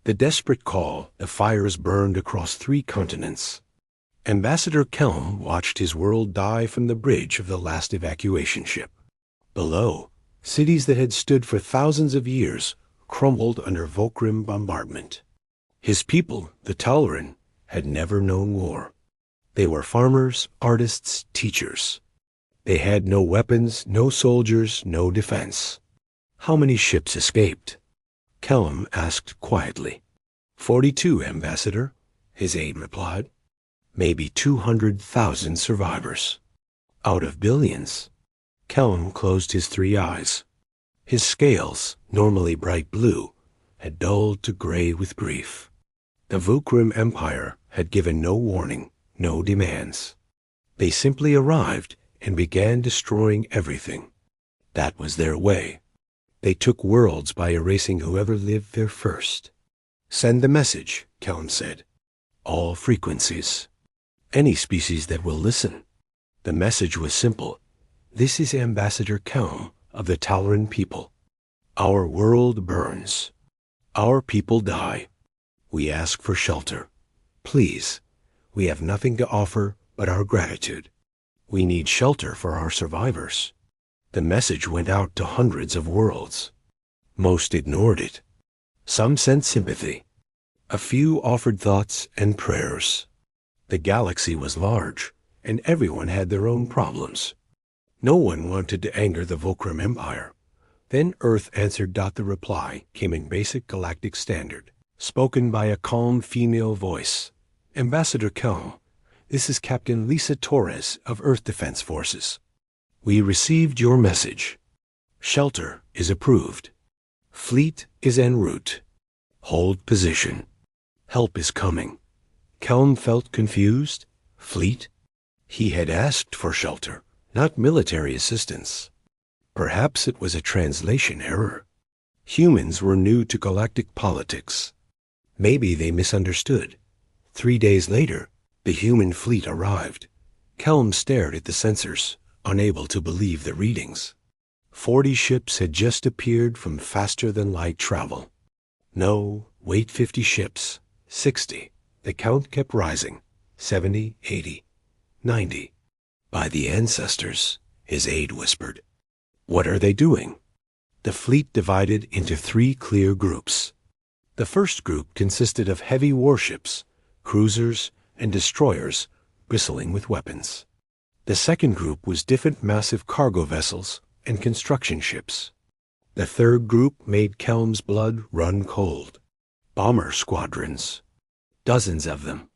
The desperate call, the fires burned across 3 continents. Ambassador Kelm watched his world die from the bridge of the last evacuation ship. Below, cities that had stood for thousands of years crumbled under Volcrim bombardment. His people, the Tal'Arin, had never known war. They were farmers, artists, teachers. They had no weapons, no soldiers, no defense. How many ships escaped? Kelm asked quietly. 42, Ambassador, his aide replied. Maybe 200,000 survivors. Out of billions. Kelm closed his 3 eyes. His scales, normally bright blue, had dulled to gray with grief. The Volcrim Empire had given no warning, no demands. They simply arrived and began destroying everything. That was their way. They took worlds by erasing whoever lived there first. Send the message, Kelm said. All frequencies. Any species that will listen. The message was simple. This is Ambassador Kelm of the Tal'Arin people. Our world burns. Our people die. We ask for shelter. Please, we have nothing to offer but our gratitude. We need shelter for our survivors. The message went out to hundreds of worlds. Most ignored it. Some sent sympathy. A few offered thoughts and prayers. The galaxy was large, and everyone had their own problems. No one wanted to anger the Volcrim Empire. Then Earth answered. The reply came in basic galactic standard, spoken by a calm female voice. Ambassador Kelm, this is Captain Lisa Torres of Earth Defense Forces. We received your message. Shelter is approved. Fleet is en route. Hold position. Help is coming. Kelm felt confused. Fleet? He had asked for shelter, not military assistance. Perhaps it was a translation error. Humans were new to galactic politics. Maybe they misunderstood. 3 days later, the human fleet arrived. Kelm stared at the sensors, unable to believe the readings. 40 ships had just appeared from faster-than-light travel. No, wait, 50 ships. 60. The count kept rising. 70, 80, 90. By the ancestors, his aide whispered. What are they doing? The fleet divided into 3 clear groups. The first group consisted of heavy warships, cruisers, and destroyers bristling with weapons. The second group was different massive cargo vessels and construction ships. The third group made Kelm's blood run cold. Bomber squadrons. Dozens of them.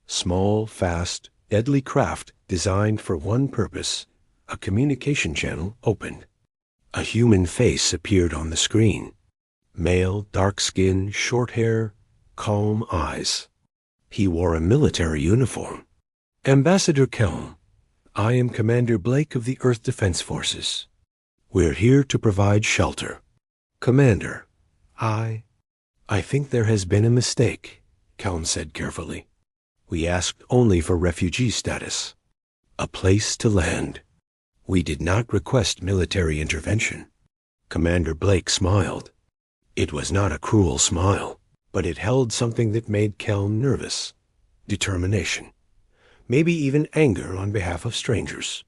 Small, fast, deadly craft designed for one purpose. A communication channel opened. A human face appeared on the screen. Male, dark skin, short hair, calm eyes. He wore a military uniform. Ambassador Kelm, I am Commander Blake of the Earth Defense Forces. We're here to provide shelter. Commander, I think there has been a mistake, Kelm said carefully. We asked only for refugee status. A place to land. We did not request military intervention. Commander Blake smiled. It was not a cruel smile, but it held something that made Kelm nervous. Determination. Maybe even anger on behalf of strangers.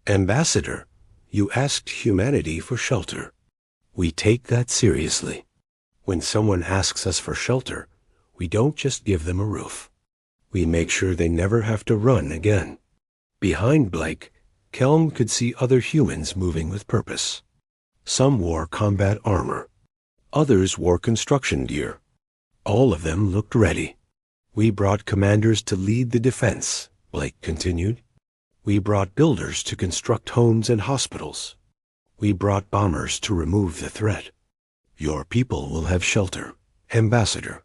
Ambassador, you asked humanity for shelter. We take that seriously. When someone asks us for shelter, we don't just give them a roof. We make sure they never have to run again. Behind Blake, Kelm could see other humans moving with purpose. Some wore combat armor. Others wore construction gear. All of them looked ready. We brought commanders to lead the defense, Blake continued. We brought builders to construct homes and hospitals. We brought bombers to remove the threat. Your people will have shelter, Ambassador.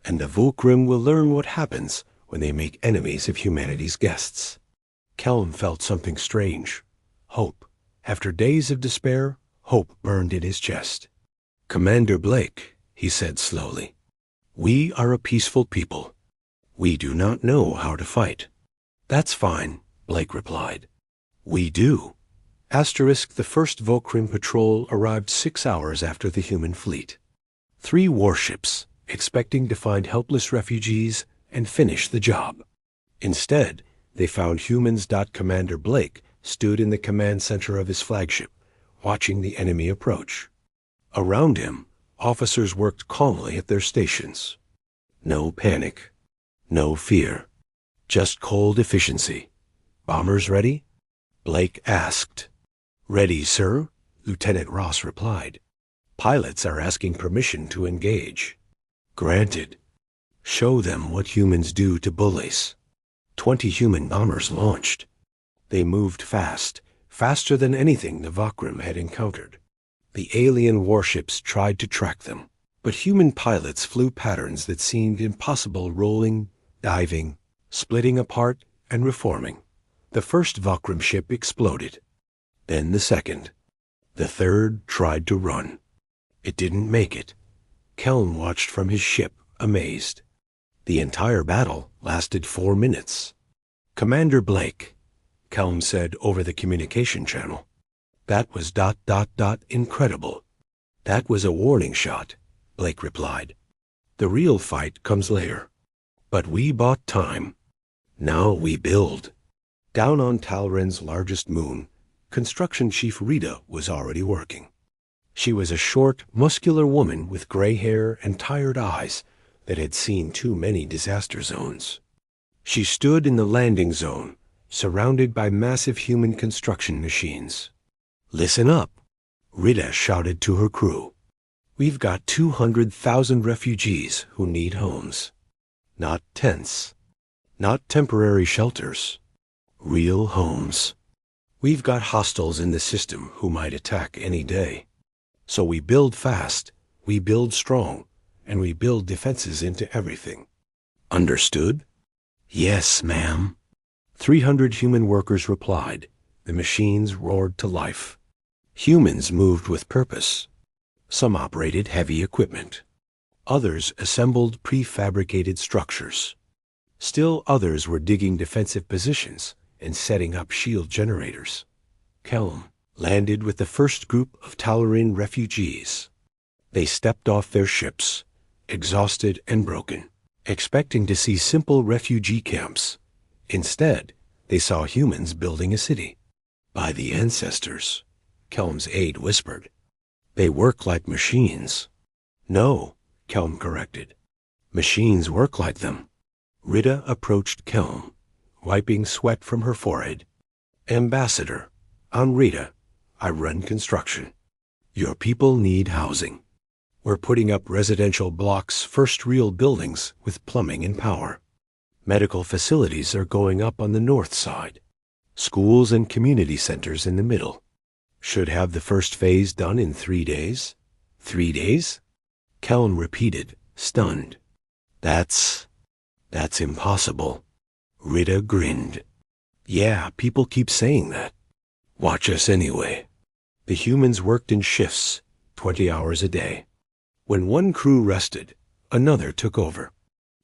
And the Volcrim will learn what happens when they make enemies of humanity's guests. Kelm felt something strange. Hope. After days of despair, hope burned in his chest. Commander Blake, he said slowly, we are a peaceful people. We do not know how to fight. That's fine, Blake replied. We do. Asterisk, the first Volcrim patrol arrived 6 hours after the human fleet. 3 warships, expecting to find helpless refugees and finish the job. Instead, they found humans. Commander Blake stood in the command center of his flagship, watching the enemy approach. Around him, officers worked calmly at their stations. No panic, no fear, just cold efficiency. "Bombers ready?" Blake asked. "Ready, sir," Lieutenant Ross replied. "Pilots are asking permission to engage." "Granted." "Show them what humans do to bullies." 20 human bombers launched. They moved fast, faster than anything the Vakrim had encountered. The alien warships tried to track them, but human pilots flew patterns that seemed impossible, rolling, diving, splitting apart, and reforming. The first Vakrim ship exploded. Then the second. The third tried to run. It didn't make it. Kelm watched from his ship, amazed. The entire battle lasted 4 minutes. "Commander Blake," Kelm said over the communication channel. "That was ... incredible." "That was a warning shot," Blake replied. "The real fight comes later. But we bought time. Now we build." Down on Talren's largest moon, construction chief Rita was already working. She was a short, muscular woman with gray hair and tired eyes that had seen too many disaster zones. She stood in the landing zone, surrounded by massive human construction machines. "Listen up," Rita shouted to her crew. "We've got 200,000 refugees who need homes. Not tents, not temporary shelters. Real homes. We've got hostiles in the system who might attack any day. So we build fast, we build strong, and we build defenses into everything. Understood?" "Yes, ma'am." 300 human workers replied. The machines roared to life. Humans moved with purpose. Some operated heavy equipment. Others assembled prefabricated structures. Still others were digging defensive positions and setting up shield generators. Kelm landed with the first group of Talarin refugees. They stepped off their ships, exhausted and broken, expecting to see simple refugee camps. Instead, they saw humans building a city. "By the ancestors," Kelm's aide whispered. "They work like machines." "No," Kelm corrected. "Machines work like them." Rita approached Kelm, wiping sweat from her forehead. "Ambassador, I'm Rita. I run construction. Your people need housing. We're putting up residential blocks, first real buildings with plumbing and power. Medical facilities are going up on the north side. Schools and community centers in the middle. Should have the first phase done in 3 days." "3 days?" Kelm repeated, stunned. That's impossible." Rita grinned. "Yeah, people keep saying that. Watch us anyway." The humans worked in shifts, 20 hours a day. When one crew rested, another took over.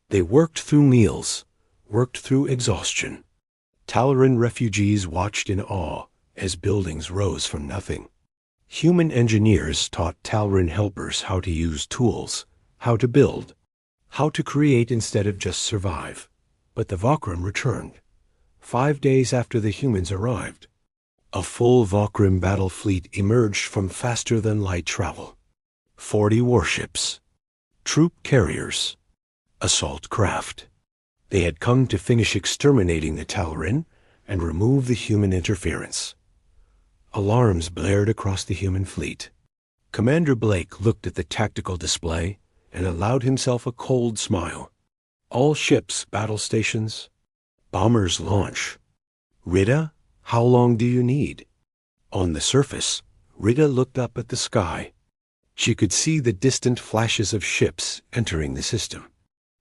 They worked through meals, worked through exhaustion. Talarin refugees watched in awe as buildings rose from nothing. Human engineers taught Talarin helpers how to use tools, how to build, how to create instead of just survive. But the Vakrim returned, 5 days after the humans arrived. A full Vakrim battle fleet emerged from faster-than-light travel. 40 warships, troop carriers, assault craft. They had come to finish exterminating the Talarin and remove the human interference. Alarms blared across the human fleet. Commander Blake looked at the tactical display and allowed himself a cold smile. All ships, battle stations, bombers launch. "Rita, how long do you need?" On the surface, Rita looked up at the sky. She could see the distant flashes of ships entering the system.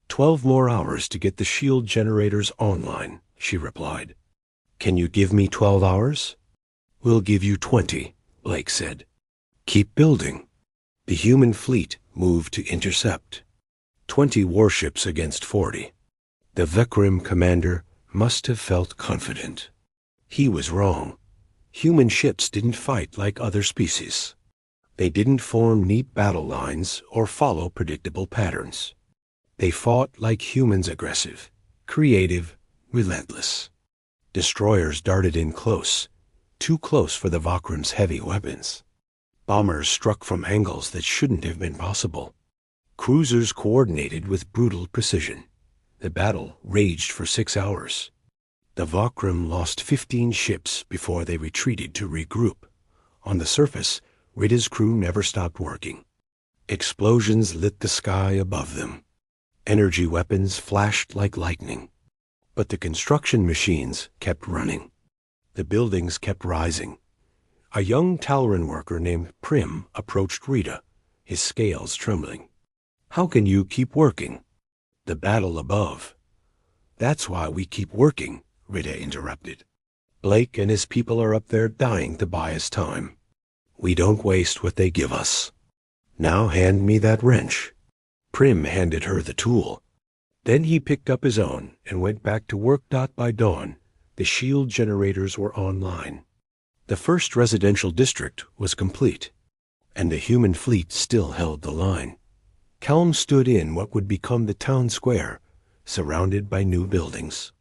12 more hours to get the shield generators online, she replied. "Can you give me 12 hours? "We'll give you 20, Blake said. "Keep building." The human fleet moved to intercept. 20 warships against 40. The Vakrim commander must have felt confident. He was wrong. Human ships didn't fight like other species. They didn't form neat battle lines or follow predictable patterns. They fought like humans, aggressive, creative, relentless. Destroyers darted in close, too close for the Vakrim's heavy weapons. Bombers struck from angles that shouldn't have been possible. Cruisers coordinated with brutal precision. The battle raged for 6 hours. The Vakrim lost 15 ships before they retreated to regroup. On the surface, Ritta's crew never stopped working. Explosions lit the sky above them. Energy weapons flashed like lightning. But the construction machines kept running. The buildings kept rising. A young Talran worker named Prim approached Rita, his scales trembling. "How can you keep working?" "The battle above." "That's why we keep working," Rita interrupted. "Blake and his people are up there dying to buy us time. We don't waste what they give us. Now hand me that wrench." Prim handed her the tool. Then he picked up his own and went back to work. By dawn, the shield generators were online. The first residential district was complete, and the human fleet still held the line. Kelm stood in what would become the town square, surrounded by new buildings.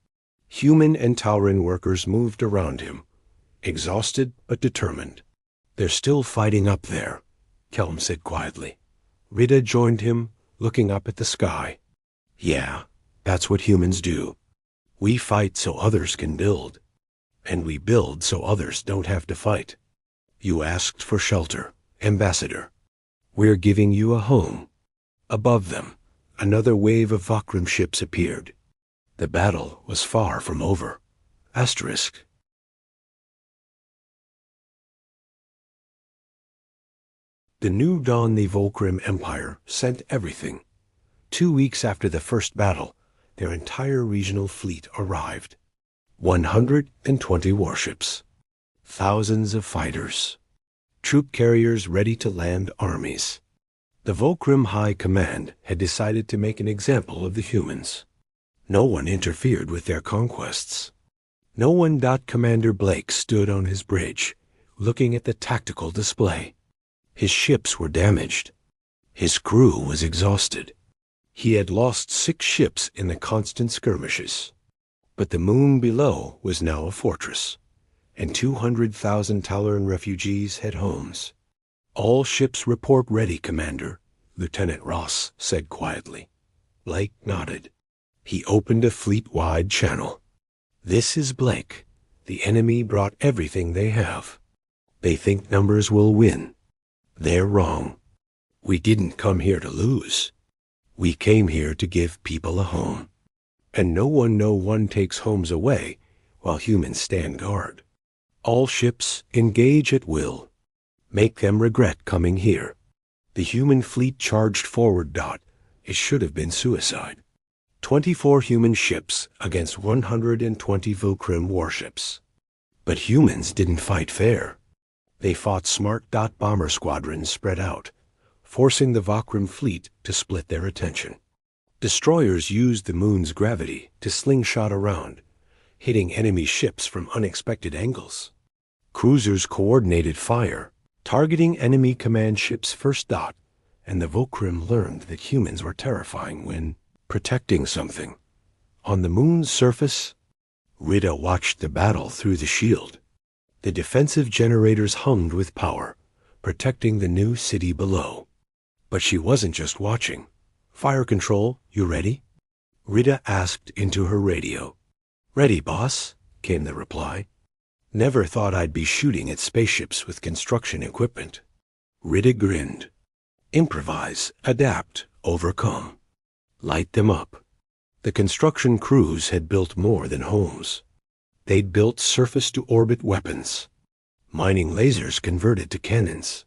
Human and Talran workers moved around him, exhausted but determined. "They're still fighting up there," Kelm said quietly. Rita joined him, looking up at the sky. "Yeah, that's what humans do. We fight so others can build, and we build so others don't have to fight. You asked for shelter, Ambassador. We're giving you a home." Above them, another wave of Vakrim ships appeared. The battle was far from over. Asterisk. The new dawn. The Volcrim Empire sent everything. 2 weeks after the first battle, their entire regional fleet arrived. 120 warships, thousands of fighters, troop carriers ready to land armies. The Volcrim High Command had decided to make an example of the humans. No one interfered with their conquests. No one. Commander Blake stood on his bridge, looking at the tactical display. His ships were damaged. His crew was exhausted. He had lost 6 ships in the constant skirmishes. But the moon below was now a fortress, and 200,000 Talran refugees had homes. "All ships report ready, Commander," Lieutenant Ross said quietly. Blake nodded. He opened a fleet-wide channel. "This is Blake. The enemy brought everything they have. They think numbers will win. They're wrong. We didn't come here to lose. We came here to give people a home. And no one takes homes away while humans stand guard. All ships engage at will. Make them regret coming here." The human fleet charged forward. It should have been suicide. 24 human ships against 120 Volcrim warships. But humans didn't fight fair. They fought smart. Bomber squadrons spread out, forcing the Vakrim fleet to split their attention. Destroyers used the moon's gravity to slingshot around, hitting enemy ships from unexpected angles. Cruisers coordinated fire, targeting enemy command ships first. And the Volcrim learned that humans were terrifying when protecting something. On the moon's surface, Rita watched the battle through the shield. The defensive generators hummed with power, protecting the new city below. But she wasn't just watching. "Fire control, you ready?" Rita asked into her radio. "Ready, boss," came the reply. "Never thought I'd be shooting at spaceships with construction equipment." Rita grinned. "Improvise, adapt, overcome. Light them up." The construction crews had built more than homes. They'd built surface-to-orbit weapons. Mining lasers converted to cannons.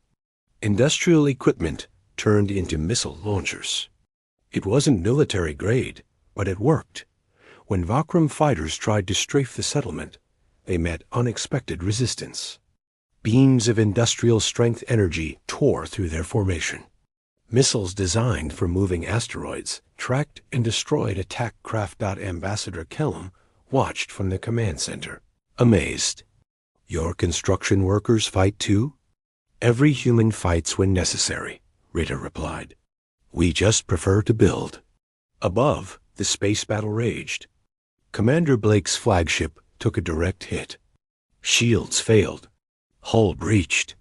Industrial equipment turned into missile launchers. It wasn't military grade, but it worked. When Vakrim fighters tried to strafe the settlement, they met unexpected resistance. Beams of industrial-strength energy tore through their formation. Missiles designed for moving asteroids tracked and destroyed attack craft. Ambassador Kelm watched from the command center, amazed. "Your construction workers fight too?" Every human fights when necessary, Rita replied. We just prefer to build. Above, the space battle raged. Commander Blake's flagship took a direct hit. Shields failed. Hull breached.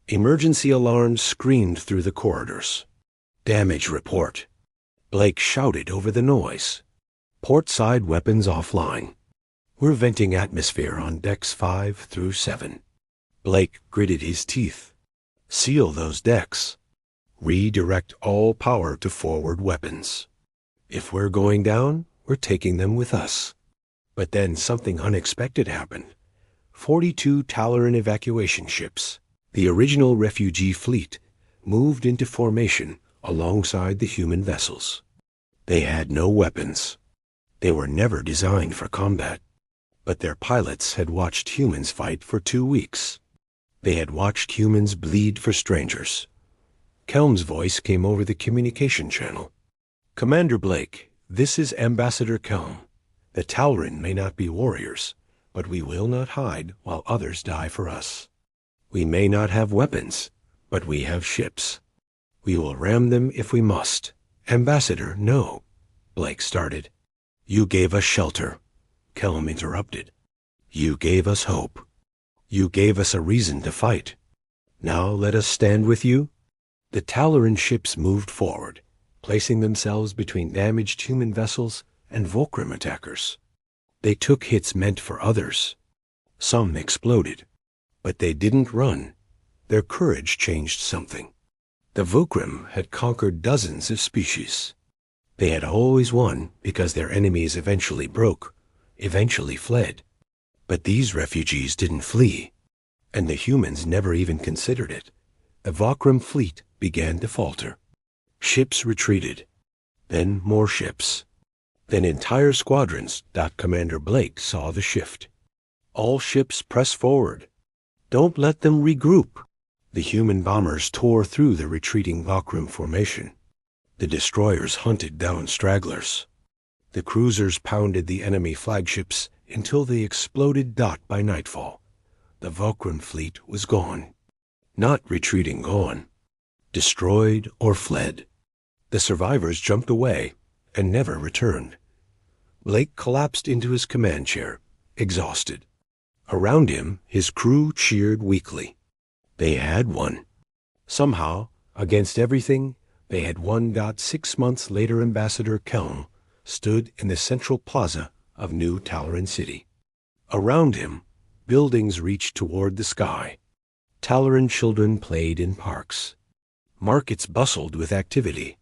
Emergency alarms screamed through the corridors. Damage report. Blake shouted over the noise. Port-side weapons offline. We're venting atmosphere on decks 5 through 7. Blake gritted his teeth. Seal those decks. Redirect all power to forward weapons. If we're going down, we're taking them with us. But then something unexpected happened. 42 Talaran evacuation ships, the original refugee fleet, moved into formation alongside the human vessels. They had no weapons. They were never designed for combat. But their pilots had watched humans fight for 2 weeks. They had watched humans bleed for strangers. Kelm's voice came over the communication channel. Commander Blake, this is Ambassador Kelm. The Talaran may not be warriors, but we will not hide while others die for us. We may not have weapons, but we have ships. We will ram them if we must. Ambassador, no, Blake started. You gave us shelter, Kelm interrupted. You gave us hope. You gave us a reason to fight. Now let us stand with you. The Talaran ships moved forward, placing themselves between damaged human vessels and Volcrum attackers. They took hits meant for others. Some exploded, but they didn't run. Their courage changed something. The Volcrum had conquered dozens of species. They had always won because their enemies eventually broke, eventually fled. But these refugees didn't flee, and the humans never even considered it. The Volcrum fleet began to falter. Ships retreated, then more ships. Then entire squadrons. Commander Blake saw the shift. All ships press forward. Don't let them regroup. The human bombers tore through the retreating Volcrum formation. The destroyers hunted down stragglers. The cruisers pounded the enemy flagships until they exploded. By nightfall, the Volcrum fleet was gone. Not retreating gone. Destroyed or fled. The survivors jumped away and never returned. Blake collapsed into his command chair, exhausted. Around him, his crew cheered weakly. They had won. Somehow, against everything, they had won. 6 months later, Ambassador Kelm stood in the central plaza of New Talaran City. Around him, buildings reached toward the sky. Talaran children played in parks. Markets bustled with activity.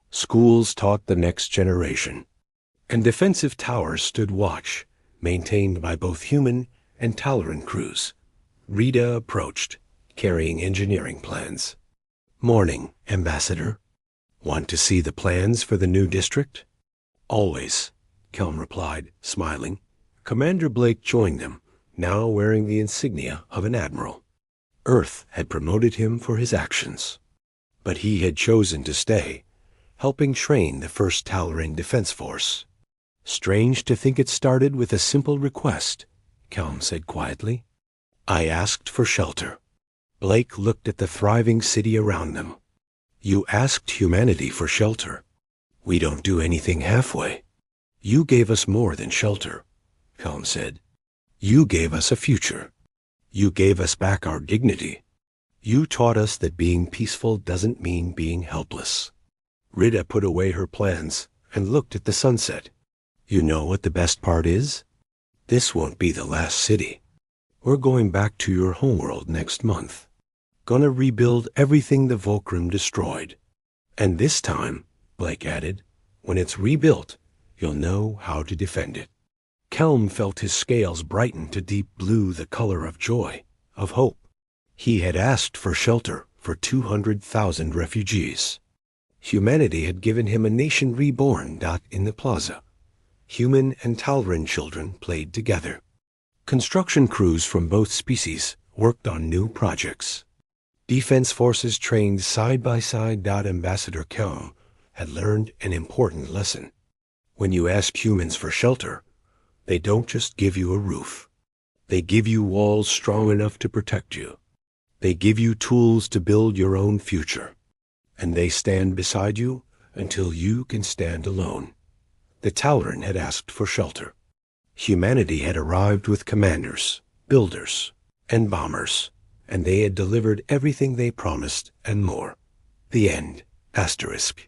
Schools taught the next generation. And defensive towers stood watch, maintained by both human and Talaran crews. Rita approached, carrying engineering plans. Morning, Ambassador. Want to see the plans for the new district? Always, Kelm replied, smiling. Commander Blake joined them, now wearing the insignia of an admiral. Earth had promoted him for his actions. But he had chosen to stay, helping train the first Talaran Defense Force. Strange to think it started with a simple request, Kelm said quietly. I asked for shelter. Blake looked at the thriving city around them. You asked humanity for shelter. We don't do anything halfway. You gave us more than shelter, Kelm said. You gave us a future. You gave us back our dignity. You taught us that being peaceful doesn't mean being helpless. Rita put away her plans and looked at the sunset. You know what the best part is? This won't be the last city. We're going back to your homeworld next month. Gonna rebuild everything the Volcrum destroyed. And this time, Blake added, when it's rebuilt, you'll know how to defend it. Kelm felt his scales brighten to deep blue, the color of joy, of hope. He had asked for shelter for 200,000 refugees. Humanity had given him a nation reborn. In the plaza, human and Talaran children played together. Construction crews from both species worked on new projects. Defense forces trained side by side. Ambassador Kelm had learned an important lesson. When you ask humans for shelter, they don't just give you a roof. They give you walls strong enough to protect you. They give you tools to build your own future, and they stand beside you until you can stand alone. The Tauren had asked for shelter. Humanity had arrived with commanders, builders, and bombers, and they had delivered everything they promised and more. The end. Asterisk.